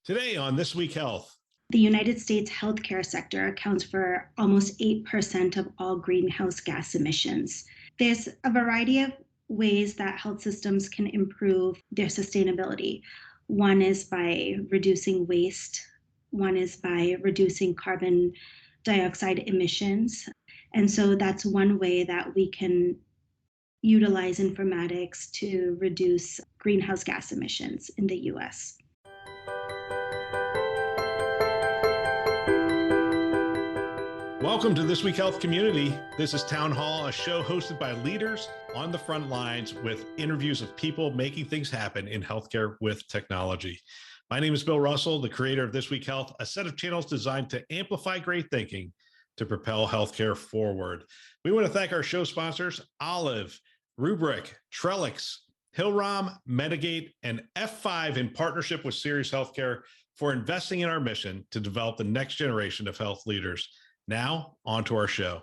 Today on This Week Health. The United States healthcare sector accounts for almost 8% of all greenhouse gas emissions. There's a variety of ways that health systems can improve their sustainability. One is by reducing waste. One is by reducing carbon dioxide emissions. And so that's one way that we can utilize informatics to reduce greenhouse gas emissions in the US. Welcome to This Week Health Community. This is Town Hall, a show hosted by leaders on the front lines with interviews of people making things happen in healthcare with technology. My name is Bill Russell, the creator of This Week Health, a set of channels designed to amplify great thinking to propel healthcare forward. We want to thank our show sponsors, Olive, Rubrik, Trellix, Hillrom, Medigate, and F5 in partnership with Sirius Healthcare for investing in our mission to develop the next generation of health leaders. Now, on to our show.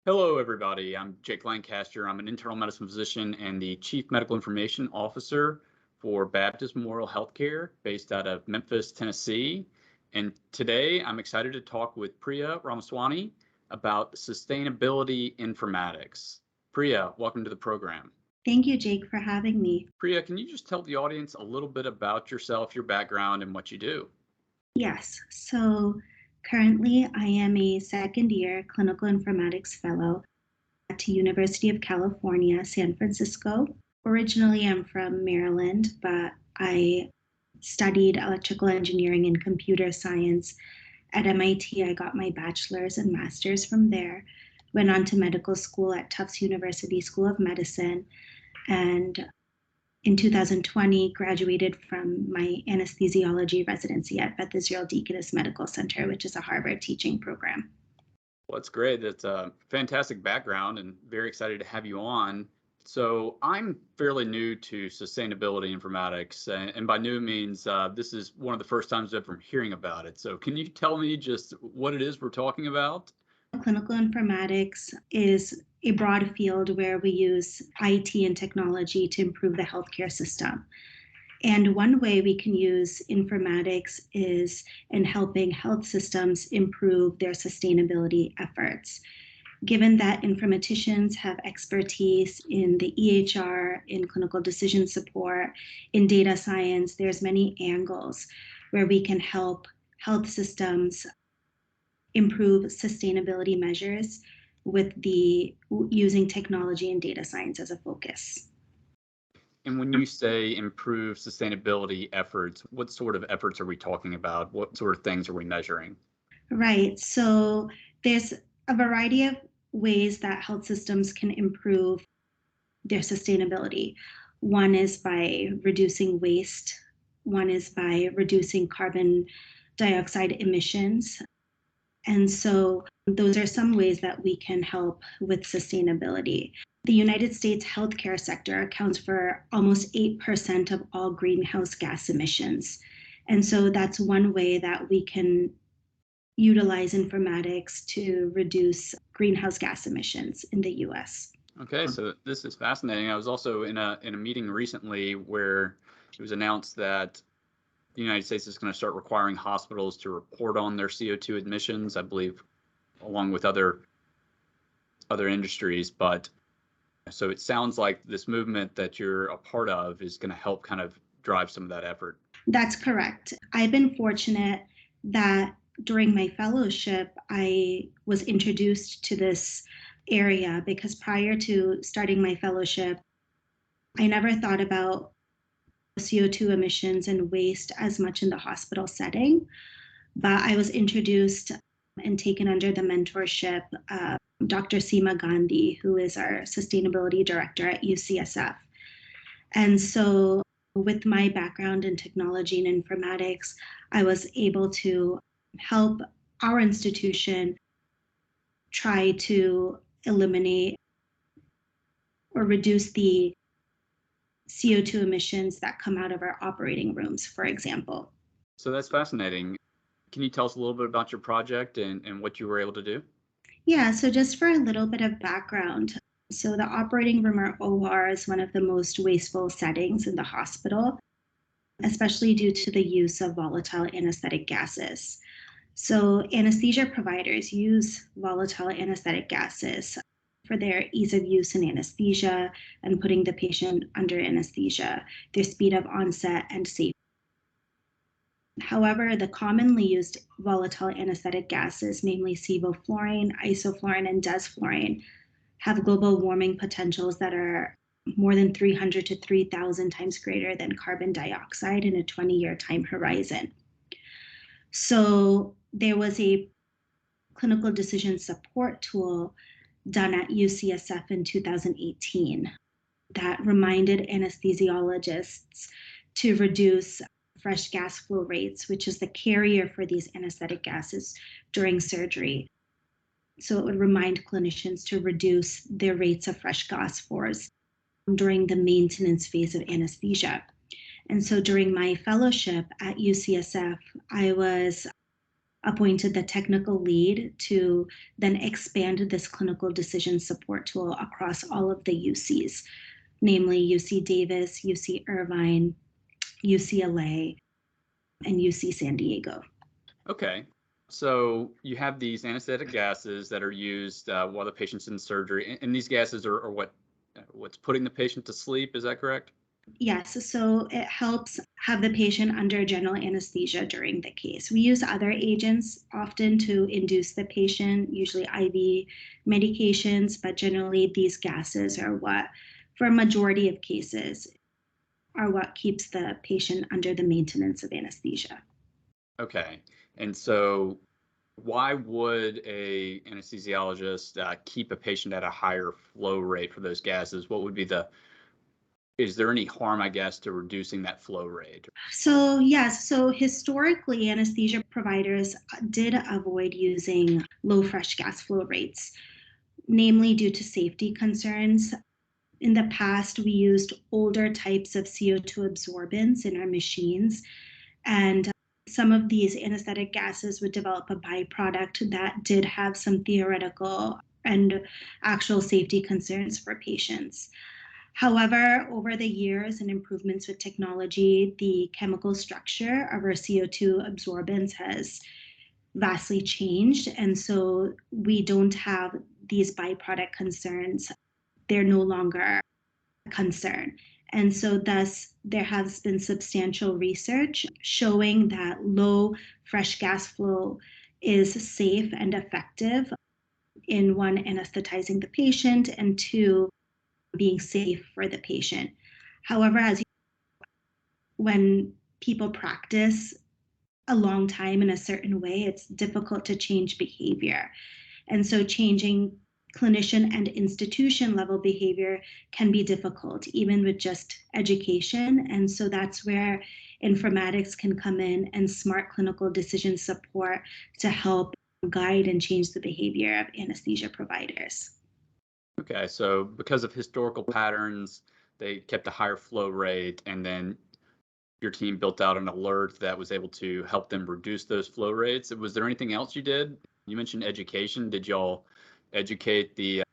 Hello, everybody. I'm Jake Lancaster. I'm an internal medicine physician and the Chief Medical Information Officer for Baptist Memorial Healthcare based out of Memphis, Tennessee. And today I'm excited to talk with Priya Ramaswamy about sustainability informatics. Priya, welcome to the program. Thank you, Jake, for having me. Priya, can you just tell the audience a little bit about yourself, your background, and what you do? Yes. So currently, I am a second-year clinical informatics fellow at the University of California, San Francisco. Originally, I'm from Maryland, but I studied electrical engineering and computer science at MIT. I got my bachelor's and master's from there, went on to medical school at Tufts University School of Medicine, and in 2020, graduated from my anesthesiology residency at Beth Israel Deaconess Medical Center, which is a Harvard teaching program. Well, that's great. That's a fantastic background and very excited to have you on. So I'm fairly new to sustainability informatics, and by new means, this is one of the first times I've been hearing about it. So can you tell me just what it is we're talking about? Clinical informatics is a broad field where we use IT and technology to improve the healthcare system. And one way we can use informatics is in helping health systems improve their sustainability efforts. Given that informaticians have expertise in the EHR, in clinical decision support, in data science, there's many angles where we can help health systems improve sustainability measures with using technology and data science as a focus. And when you say improve sustainability efforts, what sort of efforts are we talking about? What sort of things are we measuring? Right. So there's a variety of ways that health systems can improve their sustainability. One is by reducing waste. One is by reducing carbon dioxide emissions. And so those are some ways that we can help with sustainability. The United States healthcare sector accounts for almost 8% of all greenhouse gas emissions. And so that's one way that we can utilize informatics to reduce greenhouse gas emissions in the US. Okay, so this is fascinating. I was also in a meeting recently where it was announced that the United States is going to start requiring hospitals to report on their CO2 emissions, I believe, along with other industries. But so it sounds like this movement that you're a part of is going to help kind of drive some of that effort. That's correct. I've been fortunate that during my fellowship, I was introduced to this area because prior to starting my fellowship, I never thought about CO2 emissions and waste as much in the hospital setting, but I was introduced and taken under the mentorship of Dr. Seema Gandhi, who is our sustainability director at UCSF. And so with my background in technology and informatics, I was able to help our institution try to eliminate or reduce the CO2 emissions that come out of our operating rooms, for example. So that's fascinating. Can you tell us a little bit about your project and what you were able to do? Yeah, so just for a little bit of background. So the operating room or OR is one of the most wasteful settings in the hospital. especially due to the use of volatile anesthetic gases. So anesthesia providers use volatile anesthetic gases for their ease of use in anesthesia and putting the patient under anesthesia, their speed of onset and safety. However, the commonly used volatile anesthetic gases, namely sevoflurane, isoflurane, and desflurane, have global warming potentials that are more than 300 to 3,000 times greater than carbon dioxide in a 20-year time horizon. So there was a clinical decision support tool done at UCSF in 2018 that reminded anesthesiologists to reduce fresh gas flow rates, which is the carrier for these anesthetic gases during surgery. So it would remind clinicians to reduce their rates of fresh gas flows during the maintenance phase of anesthesia. And so during my fellowship at UCSF, I was appointed the technical lead to then expand this clinical decision support tool across all of the UCs, namely UC Davis, UC Irvine, UCLA, and UC San Diego. Okay. So you have these anesthetic gases that are used while the patient's in surgery, and these gases are what's putting the patient to sleep. Is that correct? Yes, so it helps have the patient under general anesthesia during the case. We use other agents often to induce the patient, usually IV medications, but generally these gases are what, for a majority of cases, are what keeps the patient under the maintenance of anesthesia. Okay. And so why would a anesthesiologist keep a patient at a higher flow rate for those gases? What would be is there any harm, I guess, to reducing that flow rate? So yes, so historically, anesthesia providers did avoid using low fresh gas flow rates, namely due to safety concerns. In the past, we used older types of CO2 absorbents in our machines, and some of these anesthetic gases would develop a byproduct that did have some theoretical and actual safety concerns for patients. However, over the years and improvements with technology, the chemical structure of our CO2 absorbents has vastly changed. And so we don't have these byproduct concerns. They're no longer a concern. And so thus there has been substantial research showing that low fresh gas flow is safe and effective in one, anesthetizing the patient, and two, being safe for the patient. However, when people practice a long time in a certain way, it's difficult to change behavior. And so changing clinician and institution level behavior can be difficult, even with just education. And so that's where informatics can come in and smart clinical decision support to help guide and change the behavior of anesthesia providers. Okay, so because of historical patterns, they kept a higher flow rate, and then your team built out an alert that was able to help them reduce those flow rates. Was there anything else you did? You mentioned education. Did y'all educate the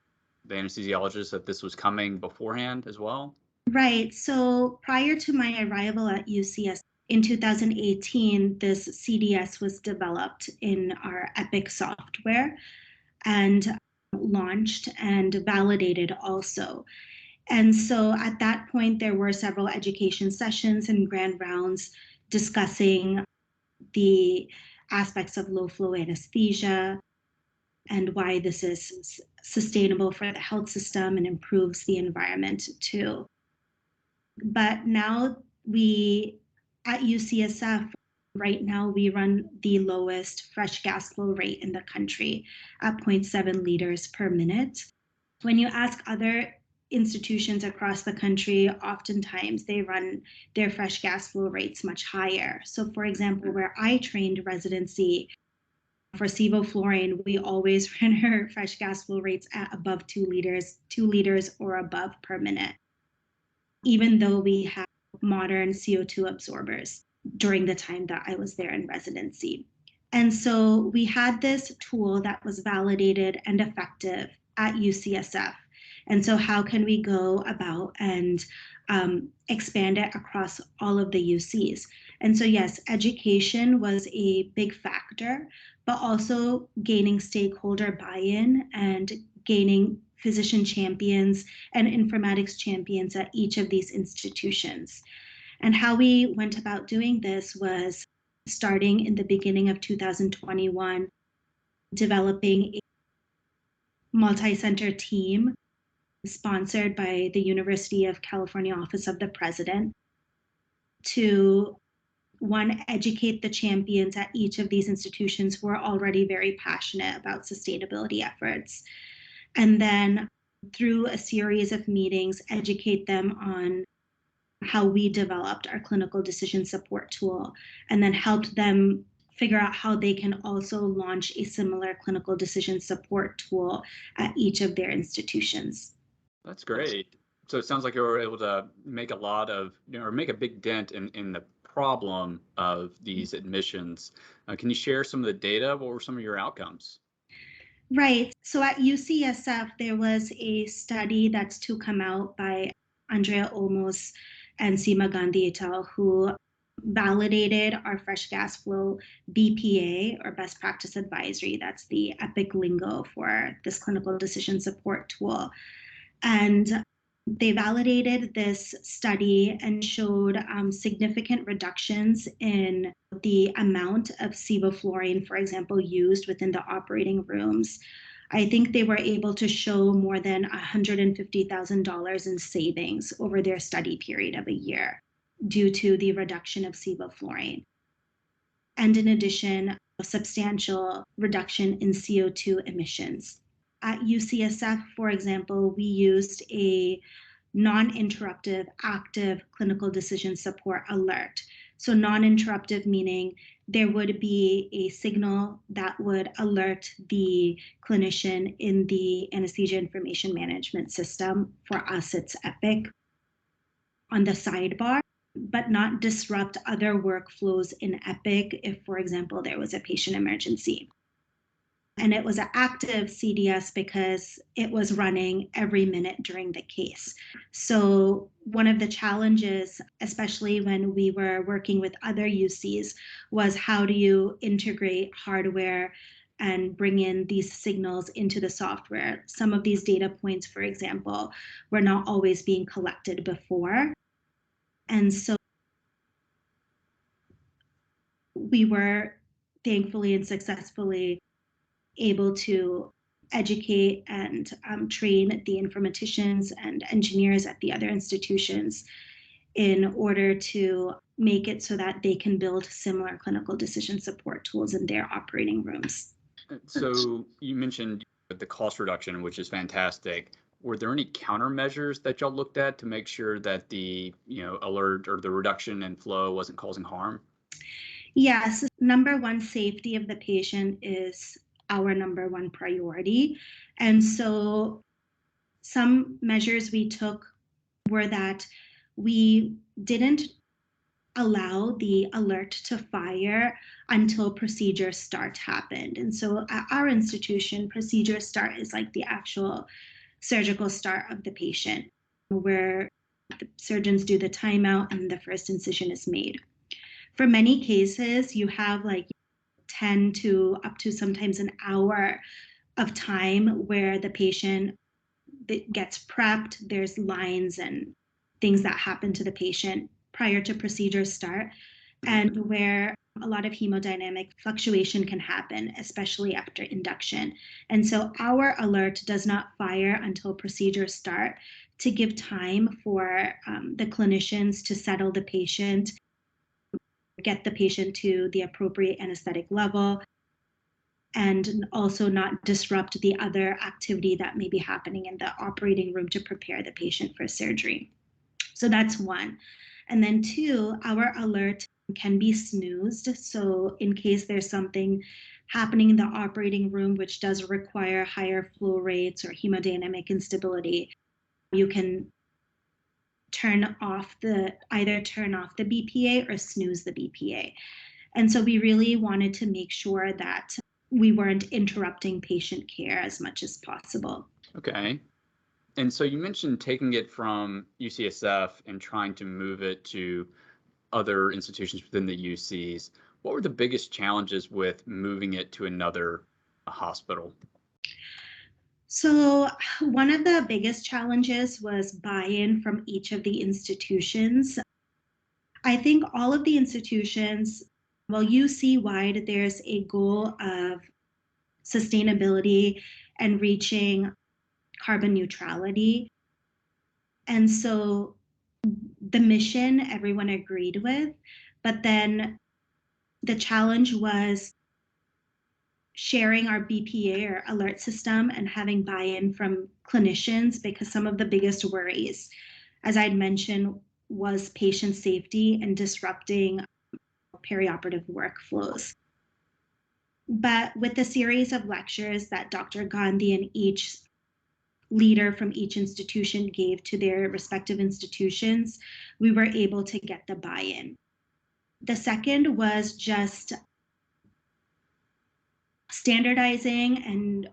anesthesiologists that this was coming beforehand as well? Right. So prior to my arrival at UCSF in 2018, this CDS was developed in our Epic software and launched and validated also. And so at that point, there were several education sessions and grand rounds discussing the aspects of low flow anesthesia and why this is sustainable for the health system and improves the environment too. But now at UCSF, right now, we run the lowest fresh gas flow rate in the country at 0.7 liters per minute. When you ask other institutions across the country, oftentimes they run their fresh gas flow rates much higher. So for example, where I trained residency for sevoflurane, we always ran our fresh gas flow rates at above 2 liters or above per minute, even though we have modern CO2 absorbers during the time that I was there in residency. And so we had this tool that was validated and effective at UCSF. And so how can we go about and expand it across all of the UCs? And so, yes, education was a big factor, but also gaining stakeholder buy-in and gaining physician champions and informatics champions at each of these institutions. And how we went about doing this was starting in the beginning of 2021, developing a multi-center team sponsored by the University of California Office of the President to, one, educate the champions at each of these institutions who are already very passionate about sustainability efforts. And then through a series of meetings, educate them on how we developed our clinical decision support tool, and then helped them figure out how they can also launch a similar clinical decision support tool at each of their institutions. That's great. So it sounds like you were able to make a lot of, or make a big dent in the problem of these admissions. Can you share some of the data? What were some of your outcomes? Right. So at UCSF, there was a study that's to come out by Andrea Olmos and Seema Gandhi et al., who validated our fresh gas flow BPA, or best practice advisory. That's the Epic lingo for this clinical decision support tool. And they validated this study and showed significant reductions in the amount of sevoflurane, for example, used within the operating rooms. I think they were able to show more than $150,000 in savings over their study period of a year due to the reduction of sevoflurane. And in addition, a substantial reduction in CO2 emissions. At UCSF, for example, we used a non-interruptive active clinical decision support alert. So non-interruptive meaning there would be a signal that would alert the clinician in the anesthesia information management system. For us, it's Epic on the sidebar, but not disrupt other workflows in Epic if, for example, there was a patient emergency. And it was an active CDS because it was running every minute during the case. So one of the challenges, especially when we were working with other UCs, was how do you integrate hardware and bring in these signals into the software? Some of these data points, for example, were not always being collected before. And so we were thankfully and successfully able to educate and train the informaticians and engineers at the other institutions in order to make it so that they can build similar clinical decision support tools in their operating rooms. So you mentioned the cost reduction, which is fantastic. Were there any countermeasures that y'all looked at to make sure that the alert or the reduction in flow wasn't causing harm? Yes, number one, safety of the patient is our number one priority. And so some measures we took were that we didn't allow the alert to fire until procedure start happened. And so at our institution, procedure start is like the actual surgical start of the patient, where the surgeons do the timeout and the first incision is made. For many cases, you have like 10 to up to sometimes an hour of time where the patient gets prepped. There's lines and things that happen to the patient prior to procedure start, and where a lot of hemodynamic fluctuation can happen, especially after induction. And so our alert does not fire until procedure start to give time for the clinicians to settle the patient, get the patient to the appropriate anesthetic level, and also not disrupt the other activity that may be happening in the operating room to prepare the patient for surgery. So that's one. And then two, our alert can be snoozed. So in case there's something happening in the operating room which does require higher flow rates or hemodynamic instability, you can either turn off the BPA or snooze the BPA. And so we really wanted to make sure that we weren't interrupting patient care as much as possible. Okay. And so you mentioned taking it from UCSF and trying to move it to other institutions within the UCs. What were the biggest challenges with moving it to another hospital? So, one of the biggest challenges was buy-in from each of the institutions. I think all of the institutions, well, UC-wide, there's a goal of sustainability and reaching carbon neutrality. And so the mission everyone agreed with, but then the challenge was sharing our BPA or alert system and having buy-in from clinicians, because some of the biggest worries, as I'd mentioned, was patient safety and disrupting perioperative workflows. But with the series of lectures that Dr. Gandhi and each leader from each institution gave to their respective institutions, we were able to get the buy-in. The second was just standardizing and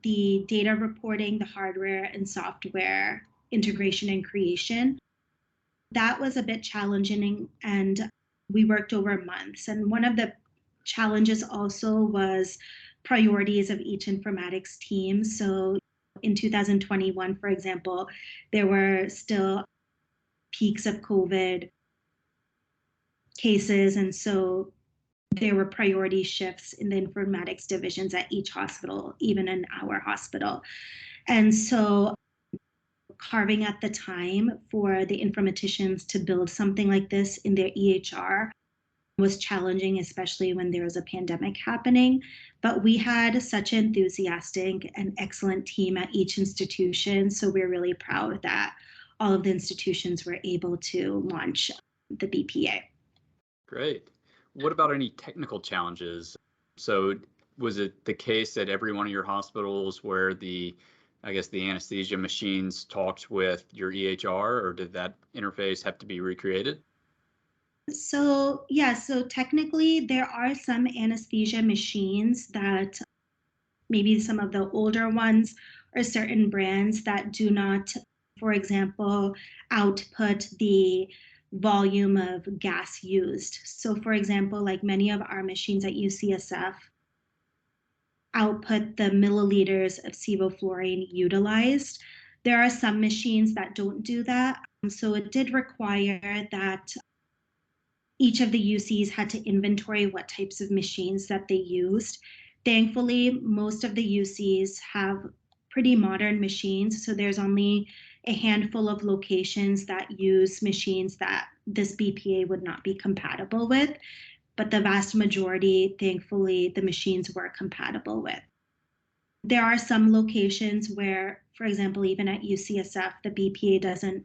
the data reporting, the hardware and software integration and creation. That was a bit challenging, and we worked over months. And one of the challenges also was priorities of each informatics team. So in 2021, for example, there were still peaks of COVID cases, and so there were priority shifts in the informatics divisions at each hospital, even in our hospital. And so carving at the time for the informaticians to build something like this in their EHR was challenging, especially when there was a pandemic happening. But we had such an enthusiastic and excellent team at each institution. So we're really proud that all of the institutions were able to launch the BPA. Great. What about any technical challenges? So was it the case that every one of your hospitals where the anesthesia machines talked with your EHR, or did that interface have to be recreated? So technically there are some anesthesia machines that maybe some of the older ones or certain brands that do not, for example, output the volume of gas used. So for example, like many of our machines at UCSF output the milliliters of sevoflurane utilized. There are some machines that don't do that. So it did require that each of the UCs had to inventory what types of machines that they used. Thankfully, most of the UCs have pretty modern machines, so there's only a handful of locations that use machines that this BPA would not be compatible with, but the vast majority, thankfully, the machines were compatible with. There are some locations where, for example, even at UCSF, the BPA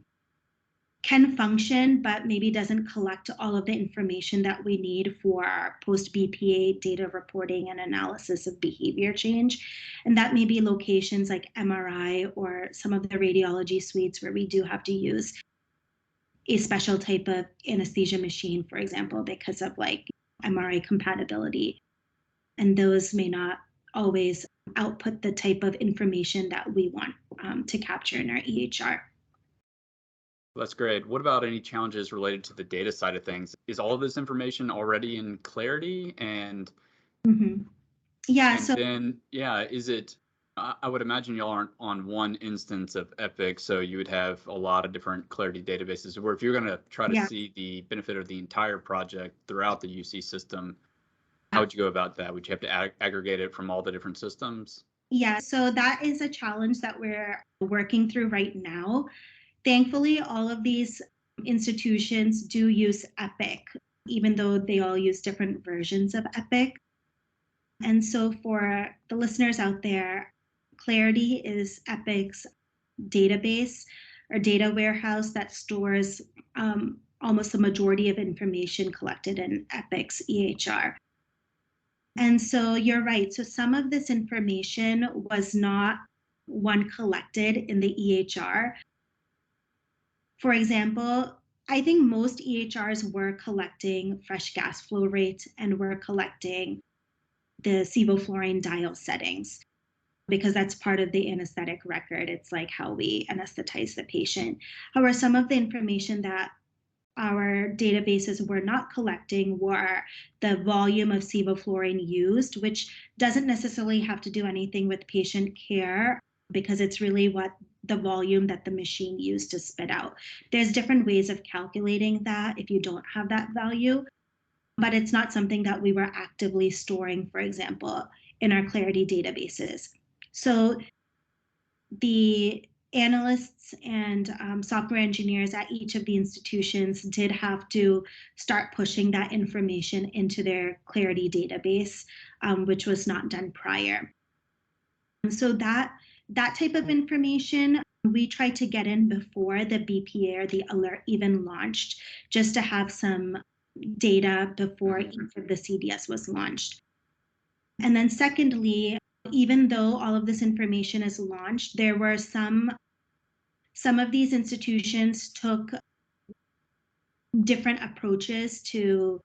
can function, but maybe doesn't collect all of the information that we need for post-BPA data reporting and analysis of behavior change. And that may be locations like MRI or some of the radiology suites where we do have to use a special type of anesthesia machine, for example, because of like MRI compatibility. And those may not always output the type of information that we want to capture in our EHR. That's great. What about any challenges related to the data side of things? Is all of this information already in Clarity? And is it, I would imagine y'all aren't on one instance of Epic, so you would have a lot of different Clarity databases, where if you're going to try to see the benefit of the entire project throughout the UC system, how would you go about that? Would you have to aggregate it from all the different systems? Yeah, so that is a challenge that we're working through right now. Thankfully, all of these institutions do use Epic, even though they all use different versions of Epic. And so for the listeners out there, Clarity is Epic's database or data warehouse that stores almost the majority of information collected in Epic's EHR. And so you're right. So some of this information was not collected in the EHR. For example, I think most EHRs were collecting fresh gas flow rate and were collecting the sevoflurane dial settings. because that's part of the anesthetic record. It's like how we anesthetize the patient. However, some of the information that our databases were not collecting were the volume of sevoflurane used, which doesn't necessarily have to do anything with patient care because it's really what the volume that the machine used to spit out. There's different ways of calculating that if you don't have that value, but it's not something that we were actively storing, for example, in our Clarity databases. So the analysts and software engineers at each of the institutions did have to start pushing that information into their Clarity database, which was not done prior. And so that type of information we tried to get in before the BPA or the alert even launched, just to have some data before each of the CDS was launched. And then secondly, even though all of this information is launched, there were some of these institutions took different approaches to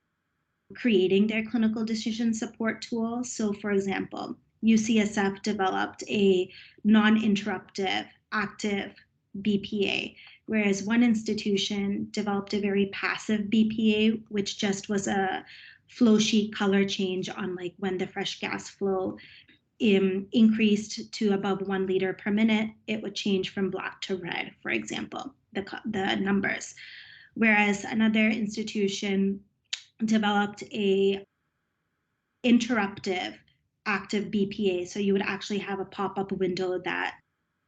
creating their clinical decision support tool. So for example, UCSF developed a non-interruptive active BPA, whereas one institution developed a very passive BPA, which just was a flow sheet color change on like when the fresh gas flow increased to above 1 liter per minute, it would change from black to red, for example, the numbers. Whereas another institution developed a interruptive active BPA. So you would actually have a pop-up window that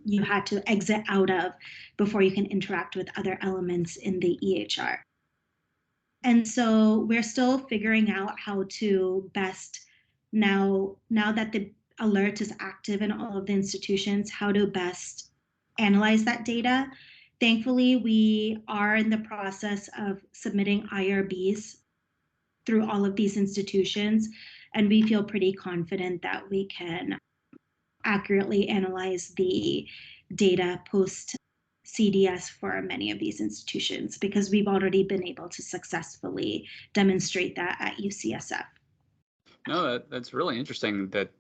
you had to exit out of before you can interact with other elements in the EHR. And so we're still figuring out how to best, now that the alert is active in all of the institutions, how to best analyze that data. Thankfully, we are in the process of submitting IRBs through all of these institutions, and we feel pretty confident that we can accurately analyze the data post CDS for many of these institutions, because we've already been able to successfully demonstrate that at UCSF. No, that's really interesting that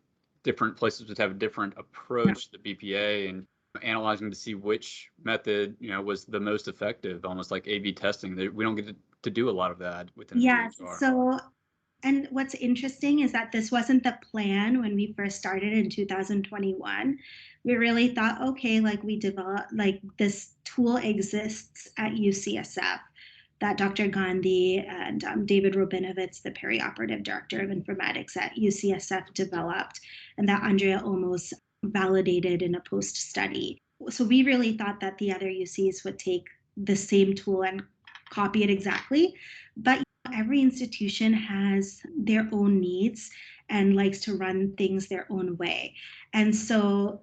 different places would have a different approach to BPA and analyzing to see which method, was the most effective, almost like A/B testing. We don't get to do a lot of that within the EHR. So, and what's interesting is that this wasn't the plan when we first started in 2021. We really thought, okay, like we developed, like this tool exists at UCSF that Dr. Gandhi and David Robinovitz, the perioperative director of informatics at UCSF, developed, and that Andrea almost validated in a post study. So we really thought that the other UCs would take the same tool and copy it exactly, but every institution has their own needs and likes to run things their own way. And so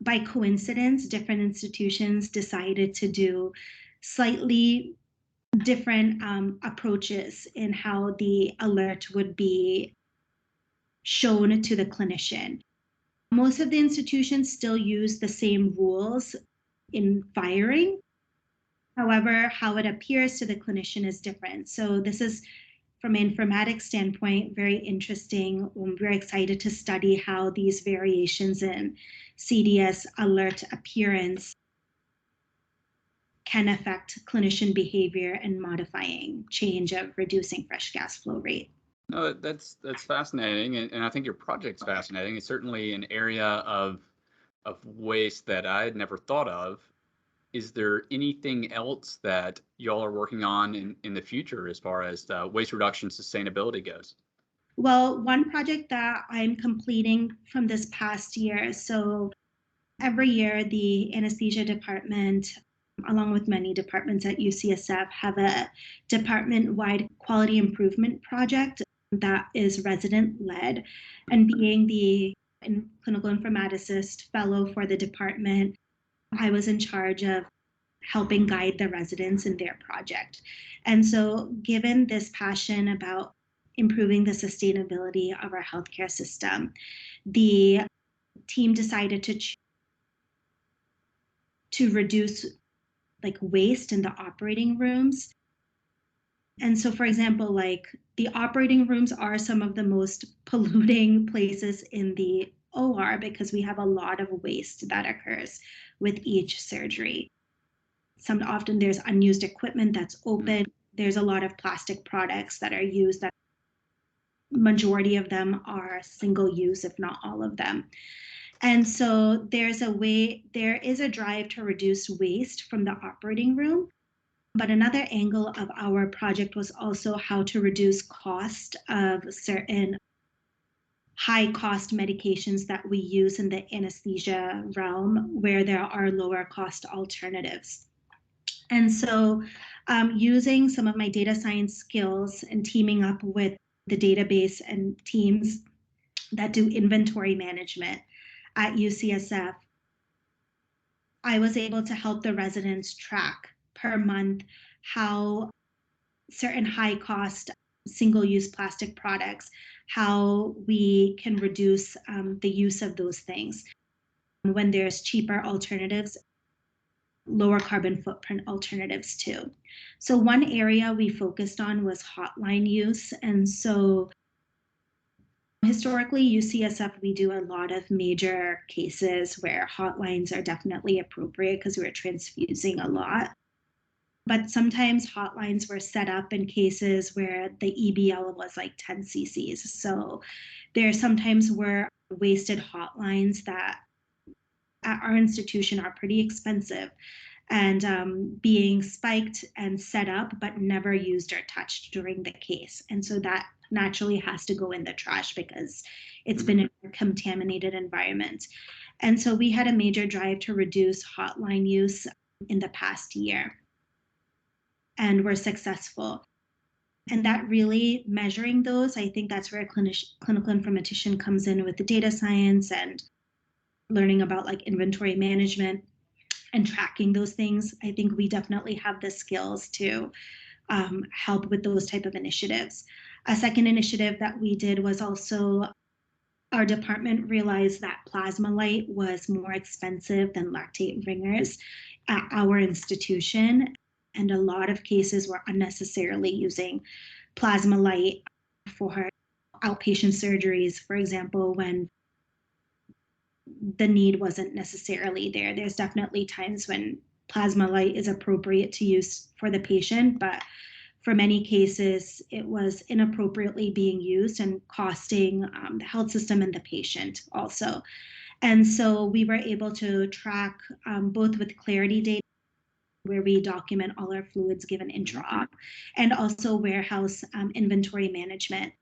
by coincidence, different institutions decided to do slightly different approaches in how the alert would be shown to the clinician. Most of the institutions still use the same rules in firing. However, how it appears to the clinician is different. So this is, from an informatics standpoint, very interesting. We're excited to study how these variations in CDS alert appearance can affect clinician behavior and modifying change of reducing fresh gas flow rate. No, that's fascinating, and I think your project's fascinating. It's certainly an area of waste that I had never thought of. Is there anything else that y'all are working on in the future as far as waste reduction sustainability goes? Well, one project that I'm completing from this past year, so every year the anesthesia department, along with many departments at UCSF, have a department-wide quality improvement project that is resident-led. And being the clinical informaticist fellow for the department, I was in charge of helping guide the residents in their project. And so given this passion about improving the sustainability of our healthcare system, the team decided to reduce like waste in the operating rooms. And so, for example, like the operating rooms are some of the most polluting places in the OR because we have a lot of waste that occurs with each surgery. Often there's unused equipment that's open. There's a lot of plastic products that are used that majority of them are single use, if not all of them. And so there is a drive to reduce waste from the operating room. But another angle of our project was also how to reduce cost of certain high cost medications that we use in the anesthesia realm where there are lower cost alternatives. And so using some of my data science skills and teaming up with the database and teams that do inventory management at UCSF, I was able to help the residents track per month how certain high cost single-use plastic products, how we can reduce the use of those things when there's cheaper alternatives, lower carbon footprint alternatives too. So one area we focused on was hotline use. And so historically, UCSF, we do a lot of major cases where hotlines are definitely appropriate because we're transfusing a lot. But sometimes hotlines were set up in cases where the EBL was like 10 cc's. So there sometimes were wasted hotlines that at our institution are pretty expensive and being spiked and set up, but never used or touched during the case. And so that naturally has to go in the trash because it's been in a contaminated environment. And so we had a major drive to reduce hotline use in the past year. And we're successful. And that really measuring those, I think that's where a clinical informatician comes in with the data science and learning about like inventory management and tracking those things. I think we definitely have the skills to help with those type of initiatives. A second initiative that we did was also our department realized that plasma light was more expensive than lactate ringers at our institution. And a lot of cases were unnecessarily using plasma light for outpatient surgeries, for example, when the need wasn't necessarily there. There's definitely times when plasma light is appropriate to use for the patient, but for many cases, it was inappropriately being used and costing the health system and the patient also. And so we were able to track both with Clarity data, where we document all our fluids given intra-op, and also warehouse inventory management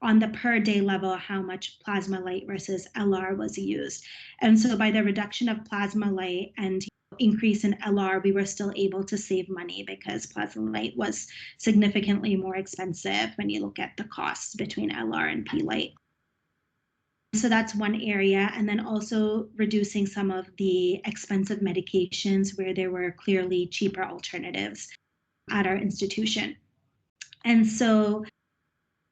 on the per day level, how much plasma light versus LR was used. And so by the reduction of plasma light and increase in LR, we were still able to save money because plasma light was significantly more expensive when you look at the costs between LR and P light. So that's one area. And then also reducing some of the expensive medications where there were clearly cheaper alternatives at our institution. And so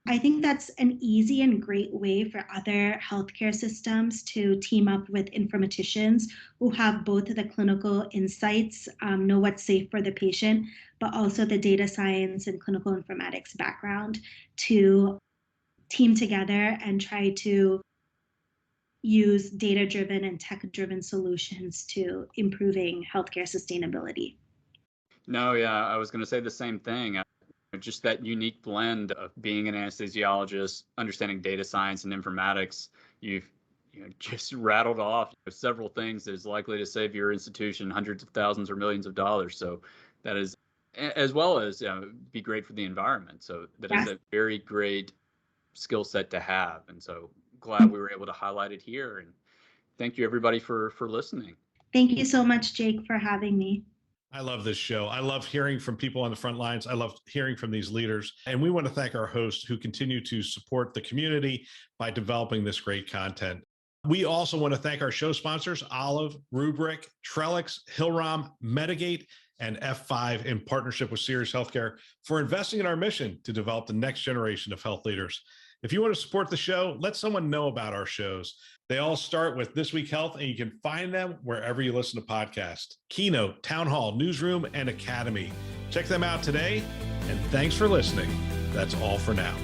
I think that's an easy and great way for other healthcare systems to team up with informaticians who have both the clinical insights, know what's safe for the patient, but also the data science and clinical informatics background to team together and try to use data-driven and tech-driven solutions to improving healthcare sustainability. No, yeah, I was going to say the same thing. Just that unique blend of being an anesthesiologist, understanding data science and informatics. You've just rattled off several things that is likely to save your institution hundreds of thousands or millions of dollars. So that is, as well as be great for the environment. So that is a very great skill set to have. And so glad we were able to highlight it here. And thank you everybody for listening. Thank you so much, Jake, for having me. I love this show. I love hearing from people on the front lines. I love hearing from these leaders. And we want to thank our hosts who continue to support the community by developing this great content. We also want to thank our show sponsors, Olive, Rubrik, Trellix, Hillrom, Medigate, and F5 in partnership with Sirius Healthcare for investing in our mission to develop the next generation of health leaders. If you want to support the show, let someone know about our shows. They all start with This Week Health, and you can find them wherever you listen to podcasts. Keynote, Town Hall, Newsroom, and Academy. Check them out today, and thanks for listening. That's all for now.